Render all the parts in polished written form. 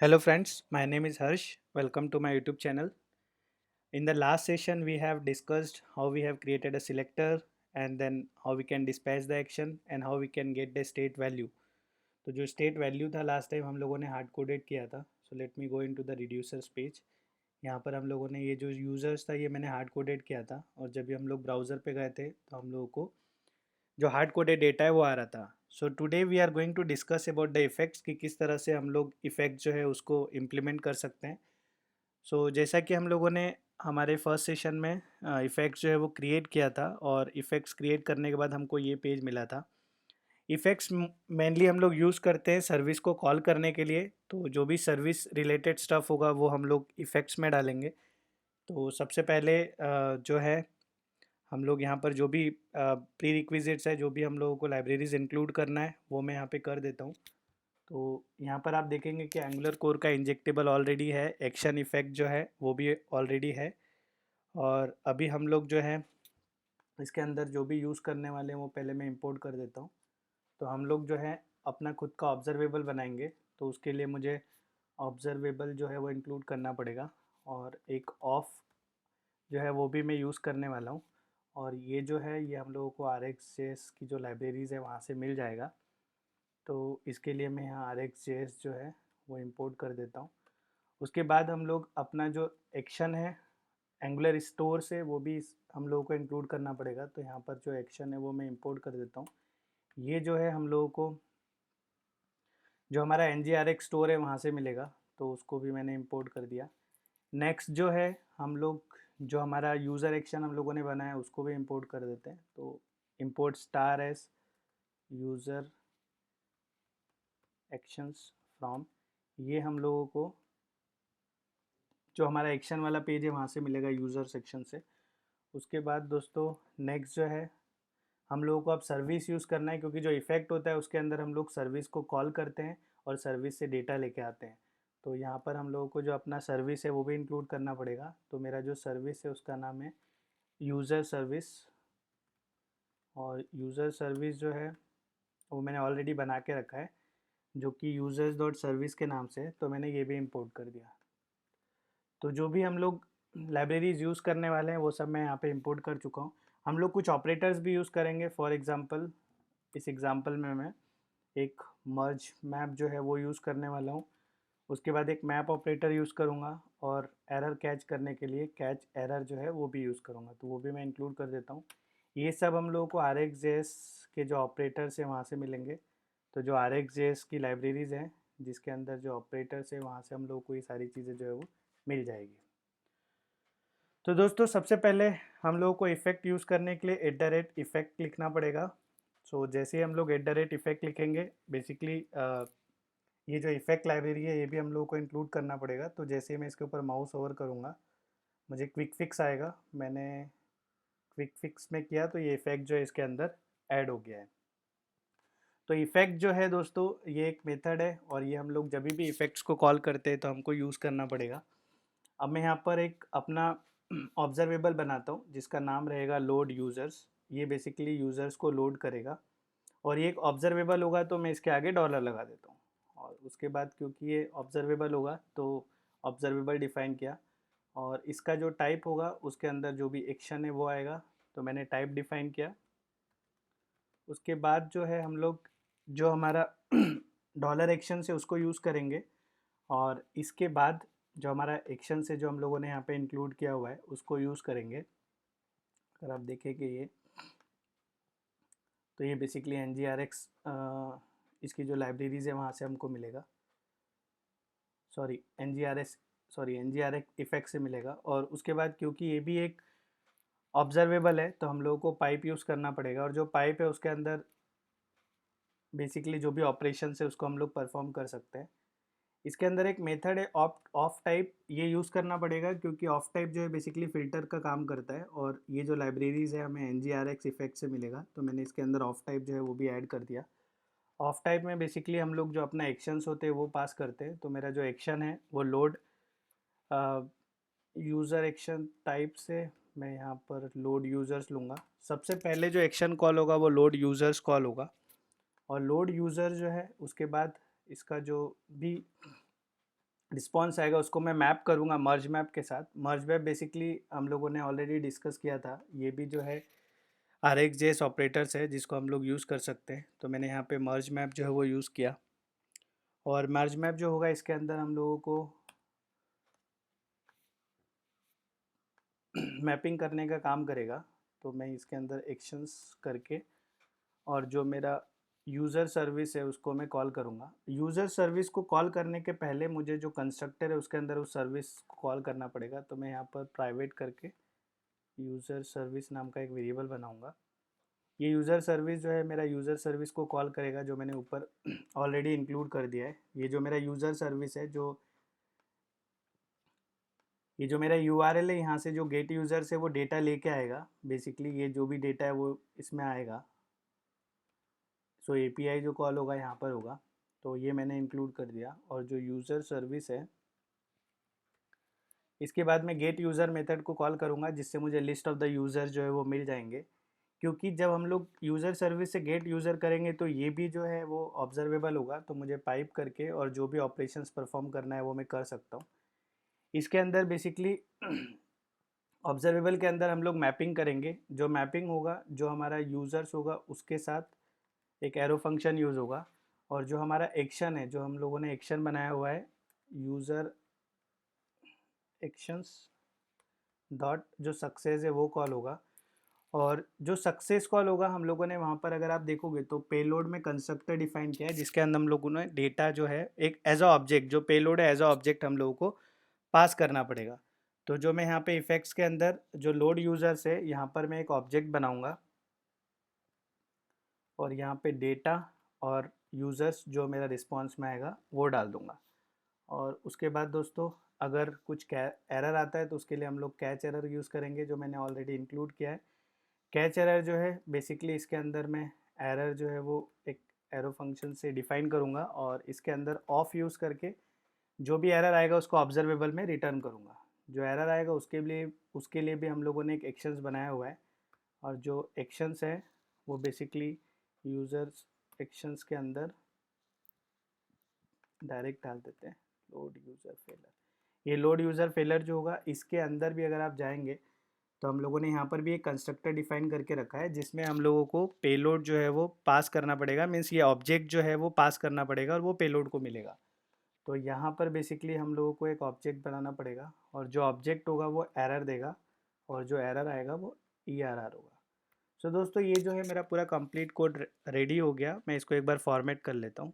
Hello friends, my name is Harsh. Welcome to my YouTube channel. In the last session, we have discussed how we have created a selector and then how we can dispatch the action and how we can get the state value. तो जो state value था last time हम लोगों ने hard coded किया था. So let me go into the reducers page. यहाँ पर हम लोगों ने ये जो यूज़र्स था ये मैंने हार्ड कोडेड किया था और जब भी हम लोग ब्राउज़र पे गए थे तो हम लोगों को जो हार्ड कोडेड डेटा है वो आ रहा था. So today we are going to discuss about the effects कि किस तरह से हम लोग इफ़ेक्ट जो है उसको इम्प्लीमेंट कर सकते हैं. सो जैसा कि हम लोगों ने हमारे फर्स्ट सेशन में इफ़ेक्ट्स जो है वो क्रिएट किया था और इफ़ेक्ट्स क्रिएट करने के बाद हमको ये पेज मिला था. इफ़ेक्ट्स मेनली हम लोग यूज़ करते हैं सर्विस को कॉल करने के लिए. तो जो भी सर्विस रिलेटेड स्टफ़ होगा वो हम लोग इफ़ेक्ट्स में डालेंगे. तो सबसे पहले जो है हम लोग यहाँ पर जो भी प्री रिक्विजिट्स है जो भी हम लोगों को लाइब्रेरीज इंक्लूड करना है वो मैं यहाँ पे कर देता हूँ. तो यहाँ पर आप देखेंगे कि एंगुलर कोर का इंजेक्टेबल ऑलरेडी है, एक्शन इफेक्ट जो है वो भी ऑलरेडी है. और अभी हम लोग जो है इसके अंदर जो भी यूज़ करने वाले हैं वो पहले मैं इंपोर्ट कर देता हूँ. तो हम लोग जो है अपना खुद का ऑब्जर्वेबल बनाएंगे. तो उसके लिए मुझे ऑब्जर्वेबल जो है वो इंक्लूड करना पड़ेगा और एक ऑफ जो है वो भी मैं यूज़ करने वाला हूँ. और ये जो है ये हम लोगों को आर एक्स जे एस की जो लाइब्रेरीज़ है वहाँ से मिल जाएगा. तो इसके लिए मैं यहाँ आर एक्स जे एस जो है वो इंपोर्ट कर देता हूँ. उसके बाद हम लोग अपना जो एक्शन है एंगुलर स्टोर से वो भी हम लोगों को इंक्लूड करना पड़ेगा. तो यहाँ पर जो एक्शन है वो मैं इंपोर्ट कर देता हूँ. ये जो है हम लोगों को जो हमारा N G R X store है वहाँ से मिलेगा. तो उसको भी मैंने इंपोर्ट कर दिया. नेक्स्ट जो है हम लोग जो हमारा यूज़र एक्शन हम लोगों ने बनाया उसको भी इंपोर्ट कर देते हैं. तो import star S user actions from ये हम लोगों को जो हमारा एक्शन वाला पेज है वहाँ से मिलेगा यूज़र सेक्शन से. उसके बाद दोस्तों नेक्स्ट जो है हम लोगों को अब सर्विस यूज़ करना है क्योंकि जो इफ़ेक्ट होता है उसके अंदर हम लोग सर्विस को कॉल करते हैं और सर्विस से डेटा लेके आते हैं. तो यहाँ पर हम लोगों को जो अपना सर्विस है वो भी इंक्लूड करना पड़ेगा. तो मेरा जो सर्विस है उसका नाम है यूज़र सर्विस. और यूज़र सर्विस जो है वो मैंने ऑलरेडी बना के रखा है जो कि यूज़र्स डॉट सर्विस के नाम से है. तो मैंने ये भी इंपोर्ट कर दिया. तो जो भी हम लोग लाइब्रेरीज यूज़ करने वाले हैं वो सब मैं यहाँ पे इंपोर्ट कर चुका हूँ. हम लोग कुछ ऑपरेटर्स भी यूज़ करेंगे. फॉर एग्ज़ाम्पल इस एग्ज़ाम्पल में मैं एक मर्ज मैप जो है वो यूज़ करने वाला हूँ. उसके बाद एक मैप ऑपरेटर यूज़ करूँगा और एरर कैच करने के लिए कैच एरर जो है वो भी यूज़ करूँगा. तो वो भी मैं इंक्लूड कर देता हूँ. ये सब हम लोगों को आर एक्स जे एस के जो ऑपरेटर्स हैं वहाँ से मिलेंगे. तो जो आर एक्स जे एस की लाइब्रेरीज़ हैं जिसके अंदर जो ऑपरेटर्स हैं वहाँ से हम लोगों को ये सारी चीज़ें जो है वो मिल जाएगी. तो दोस्तों सबसे पहले हम लोगों को इफ़ेक्ट यूज़ करने के लिए एट द रेट इफ़ेक्ट लिखना पड़ेगा. सो जैसे ही हम लोग एट द रेट इफ़ेक्ट लिखेंगे बेसिकली ये जो इफ़ेक्ट लाइब्रेरी है ये भी हम लोगों को इंक्लूड करना पड़ेगा. तो जैसे ही मैं इसके ऊपर माउस ओवर करूँगा मुझे क्विक फिक्स आएगा. मैंने क्विक फिक्स में किया तो ये इफ़ेक्ट जो है इसके अंदर ऐड हो गया है. तो इफ़ेक्ट जो है दोस्तों ये एक मेथड है और ये हम लोग जब भी इफ़ेक्ट्स को कॉल करते हैं तो हमको यूज़ करना पड़ेगा. अब मैं यहाँ पर एक अपना ऑब्जर्वेबल बनाता हूँ जिसका नाम रहेगा लोड यूज़र्स. ये बेसिकली यूज़र्स को लोड करेगा और ये एक ऑब्जर्वेबल होगा तो मैं इसके आगे डॉलर लगा देता हूँ. और उसके बाद क्योंकि ये ऑब्जर्वेबल होगा तो ऑब्जर्वेबल डिफ़ाइन किया और इसका जो टाइप होगा उसके अंदर जो भी एक्शन है वो आएगा. तो मैंने टाइप डिफ़ाइन किया. उसके बाद जो है हम लोग जो हमारा डॉलर एक्शन से उसको यूज़ करेंगे. और इसके बाद जो हमारा एक्शन से जो हम लोगों ने यहाँ पे इंक्लूड किया हुआ है उसको यूज़ करेंगे. अगर आप देखें कि ये तो ये basically N G R X इसकी जो लाइब्रेरीज़ है वहाँ से हमको मिलेगा. Sorry N G R S sorry N G R X effect से मिलेगा. और उसके बाद क्योंकि ये भी एक ऑब्जर्वेबल है तो हम लोगों को पाइप यूज़ करना पड़ेगा. और जो पाइप है उसके अंदर बेसिकली जो भी ऑपरेशन है उसको हम लोग परफॉर्म कर सकते हैं. इसके अंदर एक मेथड है ऑफ ऑफ टाइप. ये यूज़ करना पड़ेगा क्योंकि ऑफ टाइप जो है बेसिकली फ़िल्टर का काम करता है और ये जो लाइब्रेरीज़ है हमें N G R X effect से मिलेगा. तो मैंने इसके अंदर ऑफ टाइप जो है वो भी ऐड कर दिया. ऑफ टाइप में बेसिकली हम लोग जो अपना एक्शंस होते हैं वो पास करते हैं. तो मेरा जो एक्शन है वो लोड यूज़र एक्शन टाइप से मैं यहाँ पर लोड यूज़र्स लूँगा. सबसे पहले जो एक्शन कॉल होगा वो लोड यूज़र्स कॉल होगा. और लोड यूज़र जो है उसके बाद इसका जो भी रिस्पॉन्स आएगा उसको मैं मैप करूँगा मर्ज मैप के साथ। मर्ज मैप बेसिकली हम लोगों ने ऑलरेडी डिस्कस किया था, ये भी जो है RxJS ऑपरेटर्स है जिसको हम लोग यूज़ कर सकते हैं। तो मैंने यहाँ पे मर्ज मैप जो है वो यूज़ किया, और मर्ज मैप जो होगा इसके अंदर हम लोगों को मैपिंग करने का काम करेगा। तो मैं इसके अंदर एक्शंस करके और जो मेरा यूज़र सर्विस है उसको मैं कॉल करूँगा। यूज़र सर्विस को कॉल करने के पहले मुझे जो कंस्ट्रक्टर है उसके अंदर उस सर्विस को कॉल करना पड़ेगा। तो मैं यहाँ पर प्राइवेट करके यूज़र सर्विस नाम का एक वेरिएबल बनाऊँगा। ये यूज़र सर्विस जो है मेरा यूज़र सर्विस को कॉल करेगा, जो मैंने ऊपर ऑलरेडी इंक्लूड कर दिया है। ये जो मेरा यूज़र सर्विस है, ये जो मेरा URL है, यहाँ से जो गेट यूज़र से वो डेटा लेके आएगा। बेसिकली ये जो भी डेटा है वो इसमें आएगा। सो API जो कॉल होगा यहाँ पर होगा। तो ये मैंने इंक्लूड कर दिया। और जो यूज़र सर्विस है इसके बाद मैं गेट यूज़र मेथड को कॉल करूँगा, जिससे मुझे लिस्ट ऑफ द यूज़र जो है वो मिल जाएंगे। क्योंकि जब हम लोग यूज़र सर्विस से गेट यूज़र करेंगे तो ये भी जो है वो ऑब्जर्वेबल होगा, तो मुझे पाइप करके और जो भी ऑपरेशंस परफॉर्म करना है वो मैं कर सकता हूँ। इसके अंदर बेसिकली ऑब्जर्वेबल के अंदर हम लोग मैपिंग करेंगे। जो मैपिंग होगा, जो हमारा यूज़र्स होगा उसके साथ एक एरो फंक्शन यूज़ होगा, और जो हमारा एक्शन है, जो हम लोगों ने एक्शन बनाया हुआ है यूज़र एक्शंस डॉट जो सक्सेस है वो कॉल होगा। और जो सक्सेस कॉल होगा हम लोगों ने वहाँ पर, अगर आप देखोगे तो पेलोड में कंस्ट्रक्टर डिफाइन किया है, जिसके अंदर हम लोगों ने डेटा जो है एक एज अ ऑब्जेक्ट, जो पेलोड है एज अ ऑब्जेक्ट हम लोगों को पास करना पड़ेगा। तो जो मैं यहाँ पे इफेक्ट्स के अंदर जो लोड यूज़र्स है यहाँ पर मैं एक ऑब्जेक्ट बनाऊँगा, और यहाँ पे डेटा और यूज़र्स जो मेरा रिस्पॉन्स में आएगा वो डाल दूँगा। और उसके बाद दोस्तों अगर कुछ एरर आता है तो उसके लिए हम लोग कैच एरर यूज़ करेंगे, जो मैंने ऑलरेडी इंक्लूड किया है। कैच एरर जो है बेसिकली इसके अंदर मैं एरर जो है वो एक एरो फंक्शन से डिफाइन करूँगा, और इसके अंदर ऑफ यूज़ करके जो भी एरर आएगा उसको ऑब्जर्वेबल में रिटर्न करूँगा। जो एरर आएगा उसके लिए भी हम लोगों ने एक एक्शंस बनाया हुआ है, और जो एक्शंस है वो बेसिकली यूज़र्स एक्शंस के अंदर डायरेक्ट डाल देते हैं लोड यूज़र फेलर। ये लोड यूज़र फेलर जो होगा इसके अंदर भी अगर आप जाएंगे तो हम लोगों ने यहाँ पर भी एक कंस्ट्रक्टर डिफाइन करके रखा है, जिसमें हम लोगों को पेलोड जो है वो पास करना पड़ेगा। मीन्स ये ऑब्जेक्ट जो है वो पास करना पड़ेगा और वो पेलोड को मिलेगा। तो यहाँ पर बेसिकली हम लोगों को एक ऑब्जेक्ट बनाना पड़ेगा, और जो ऑब्जेक्ट होगा वो एरर देगा, और जो एरर आएगा वो ERR होगा। सो दोस्तों ये जो है मेरा पूरा कंप्लीट कोड रेडी हो गया। मैं इसको एक बार फॉर्मेट कर लेता हूँ।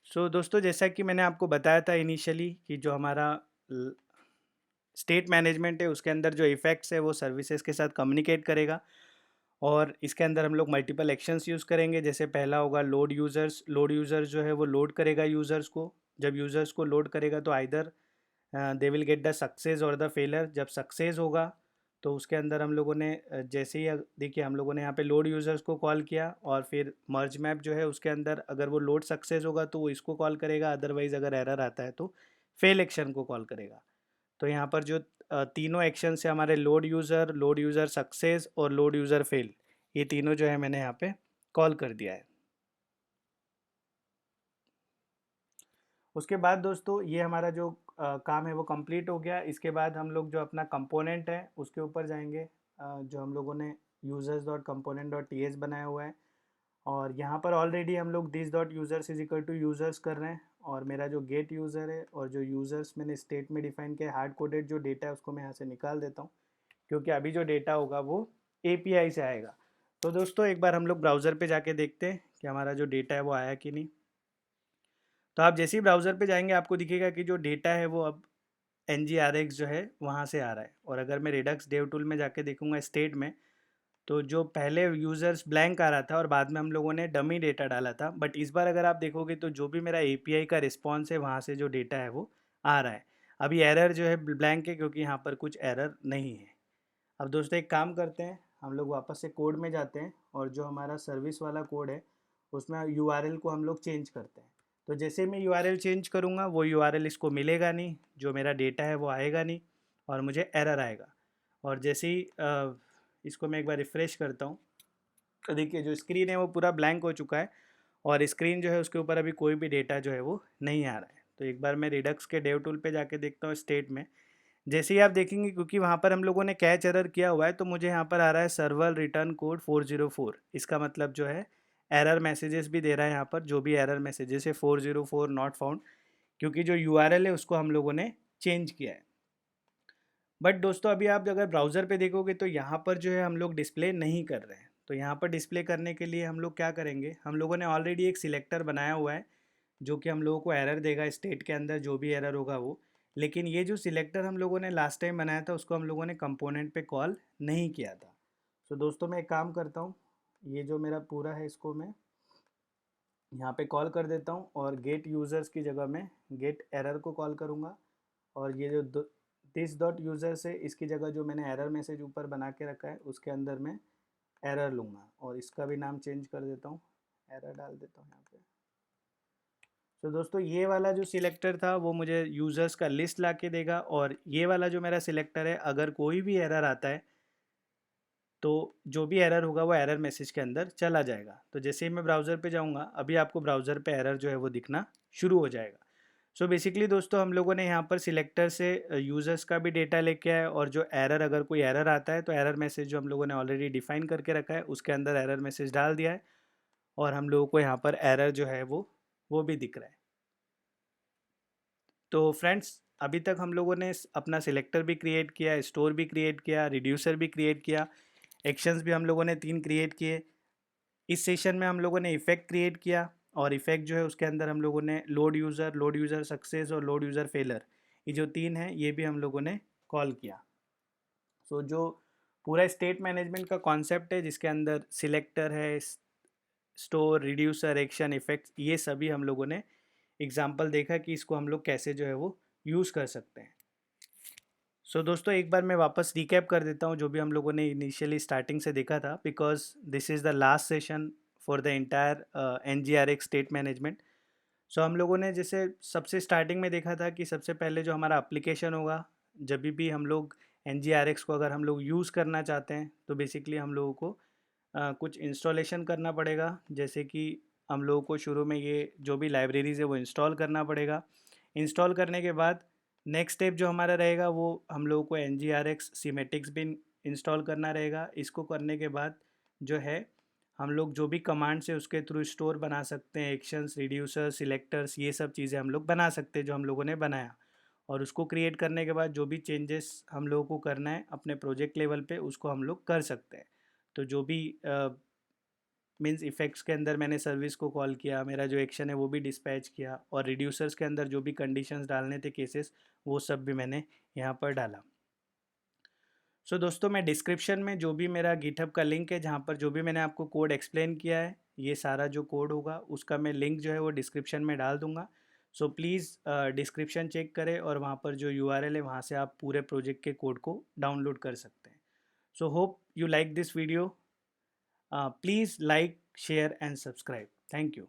सो दोस्तों जैसा कि मैंने आपको बताया था इनिशियली कि जो हमारा स्टेट मैनेजमेंट है उसके अंदर जो इफ़ेक्ट्स है वो सर्विसेज के साथ कम्युनिकेट करेगा, और इसके अंदर हम लोग मल्टीपल एक्शंस यूज़ करेंगे। जैसे पहला होगा लोड यूज़र्स। लोड यूज़र्स जो है वो लोड करेगा यूज़र्स को। जब यूज़र्स को लोड करेगा तो either they will get the success और द फेलर। जब सक्सेस होगा तो उसके अंदर हम लोगों ने जैसे ही देखिए हम लोगों ने यहाँ पे लोड यूज़र्स को कॉल किया, और फिर मर्ज मैप जो है उसके अंदर अगर वो लोड सक्सेस होगा तो वो इसको कॉल करेगा, अदरवाइज़ अगर एरर आता है तो फेल एक्शन को कॉल करेगा। तो यहाँ पर जो तीनों एक्शन है हमारे लोड यूज़र सक्सेस और लोड यूज़र फेल, ये तीनों जो है मैंने यहाँ पे कॉल कर दिया है। उसके बाद दोस्तों ये हमारा जो काम है वो कंप्लीट हो गया। इसके बाद हम लोग जो अपना कंपोनेंट है उसके ऊपर जाएंगे, जो हम लोगों ने users dot component dot T S बनाया हुआ है, और यहाँ पर ऑलरेडी हम लोग this dot users is equal to users कर रहे हैं। और मेरा जो गेट यूज़र है और जो यूज़र्स मैंने स्टेट में डिफाइन किया हार्ड कोडेड जो डेटा है उसको मैं यहाँ से निकाल देता हूँ, क्योंकि अभी जो डेटा होगा वो API से आएगा। तो दोस्तों एक बार हम लोग ब्राउज़र पे जाके देखते हैं कि हमारा जो डेटा है वो आया कि नहीं। तो आप जैसे ही ब्राउज़र पे जाएंगे आपको दिखेगा कि जो डेटा है वो अब NGRX जो है वहाँ से आ रहा है। और अगर मैं रेडक्स डेव टूल में जाके देखूंगा स्टेट में, तो जो पहले यूज़र्स ब्लैंक आ रहा था और बाद में हम लोगों ने डमी डेटा डाला था, बट इस बार अगर आप देखोगे तो जो भी मेरा API का रिस्पॉन्स है वहाँ से जो डेटा है वो आ रहा है। अभी एरर जो है ब्लैंक है क्योंकि यहाँ पर कुछ एरर नहीं है। अब दोस्तों एक काम करते हैं, हम लोग वापस से कोड में जाते हैं, और जो हमारा सर्विस वाला कोड है उसमें URL को हम लोग चेंज करते हैं। तो जैसे मैं URL चेंज करूँगा वो URL इसको मिलेगा नहीं, जो मेरा डेटा है वो आएगा नहीं, और मुझे एरर आएगा। और जैसे ही इसको मैं एक बार रिफ़्रेश करता हूँ तो देखिए जो स्क्रीन है वो पूरा ब्लैंक हो चुका है, और स्क्रीन जो है उसके ऊपर अभी कोई भी डेटा जो है वो नहीं आ रहा है। तो एक बार मैं रिडक्स के डेव टूल पे जाके देखता हूँ स्टेट में। जैसे ही आप देखेंगे, क्योंकि वहाँ पर हम लोगों ने कैच एरर किया हुआ है, तो मुझे यहाँ पर आ रहा है सर्वर रिटर्न कोड 404। इसका मतलब जो है एरर मैसेजेस भी दे रहा है यहाँ पर, जो भी एरर मैसेजेस है 404 नॉट फाउंड, क्योंकि जो यूआरएल है उसको हम लोगों ने चेंज किया है। बट दोस्तों अभी आप अगर ब्राउज़र पे देखोगे तो यहाँ पर जो है हम लोग डिस्प्ले नहीं कर रहे हैं। तो यहाँ पर डिस्प्ले करने के लिए हम लोग क्या करेंगे, हम लोगों ने ऑलरेडी एक सिलेक्टर बनाया हुआ है जो कि हम लोगों को एरर देगा स्टेट के अंदर, जो भी एरर होगा वो। लेकिन ये जो सिलेक्टर हम लोगों ने लास्ट टाइम बनाया था उसको हम लोगों ने कंपोनेंट पे कॉल नहीं किया था। तो दोस्तों मैं एक काम करता हूँ, ये जो मेरा पूरा है इसको मैं यहाँ पे कॉल कर देता हूँ और गेट यूज़र्स की जगह मैं गेट एरर को कॉल करूँगा। और ये जो दिस डॉट यूज़र से इसकी जगह जो मैंने एरर मैसेज ऊपर बना के रखा है उसके अंदर मैं एरर लूँगा और इसका भी नाम चेंज कर देता हूँ, एरर डाल देता हूँ यहाँ पे। तो दोस्तों ये वाला जो सिलेक्टर था वो मुझे यूज़र्स का लिस्ट ला के देगा, और ये वाला जो मेरा सिलेक्टर है अगर कोई भी एरर आता है तो जो भी एरर होगा वो एरर मैसेज के अंदर चला जाएगा। तो जैसे ही मैं ब्राउज़र पे जाऊँगा अभी आपको ब्राउज़र पे एरर जो है वो दिखना शुरू हो जाएगा। सो बेसिकली दोस्तों हम लोगों ने यहाँ पर सिलेक्टर से यूज़र्स का भी डेटा लेके आए, और जो एरर, अगर कोई एरर आता है तो एरर मैसेज जो हम लोगों ने ऑलरेडी डिफ़ाइन करके रखा है उसके अंदर एरर मैसेज डाल दिया है, और हम लोगों को यहाँ पर एरर जो है वो भी दिख रहा है। तो फ्रेंड्स अभी तक हम लोगों ने अपना सिलेक्टर भी क्रिएट किया, स्टोर भी क्रिएट किया, रिड्यूसर भी क्रिएट किया, एक्शंस भी हम लोगों ने 3 क्रिएट किए। इस सेशन में हम लोगों ने इफ़ेक्ट क्रिएट किया, और इफ़ेक्ट जो है उसके अंदर हम लोगों ने लोड यूज़र सक्सेस और लोड यूज़र फेलर, ये जो 3 हैं ये भी हम लोगों ने कॉल किया। सो जो पूरा स्टेट मैनेजमेंट का कॉन्सेप्ट है जिसके अंदर सिलेक्टर है, स्टोर, रिड्यूसर, एक्शन, इफ़ेक्ट्स, ये सभी हम लोगों ने एग्जाम्पल देखा कि इसको हम लोग कैसे जो है वो यूज़ कर सकते हैं। सो दोस्तों एक बार मैं वापस रिकैप कर देता हूँ जो भी हम लोगों ने इनिशियली स्टार्टिंग से देखा था, because this is the last session for the entire NGRX state management. So हम लोगों ने जैसे सबसे स्टार्टिंग में देखा था कि सबसे पहले जो हमारा एप्लीकेशन होगा, जब भी हम लोग NGRX को अगर हम लोग यूज़ करना चाहते हैं तो बेसिकली हम लोगों को कुछ इंस्टॉलेशन करना पड़ेगा। जैसे कि हम लोगों को शुरू में ये जो भी लाइब्रेरीज़ है वो इंस्टॉल करना पड़ेगा। इंस्टॉल करने के बाद नेक्स्ट स्टेप जो हमारा रहेगा वो हम लोगों को NGRX सीमेटिक्स भी इंस्टॉल करना रहेगा। इसको करने के बाद जो है हम लोग जो भी कमांड्स है उसके थ्रू स्टोर बना सकते हैं, एक्शंस, रिड्यूसर, सिलेक्टर्स, ये सब चीज़ें हम लोग बना सकते हैं जो हम लोगों ने बनाया। और उसको क्रिएट करने के बाद जो भी चेंजेस हम लोगों को करना है अपने प्रोजेक्ट लेवल पे उसको हम लोग कर सकते हैं। तो जो भी मीन्स इफ़ेक्ट्स के अंदर मैंने सर्विस को कॉल किया, मेरा जो एक्शन है वो भी डिस्पैच किया, और रिड्यूसर्स के अंदर जो भी कंडीशंस डालने थे, केसेस, वो सब भी मैंने यहाँ पर डाला। सो दोस्तों मैं डिस्क्रिप्शन में जो भी मेरा गिटहब का लिंक है जहाँ पर जो भी मैंने आपको कोड एक्सप्लेन किया है, ये सारा जो कोड होगा उसका मैं लिंक जो है वो डिस्क्रिप्शन में डाल दूँगा। सो प्लीज़ डिस्क्रिप्शन चेक करें, और वहाँ पर जो URL है वहाँ से आप पूरे प्रोजेक्ट के कोड को डाउनलोड कर सकते हैं। So hope you like this video. Please like, share and subscribe. Thank you.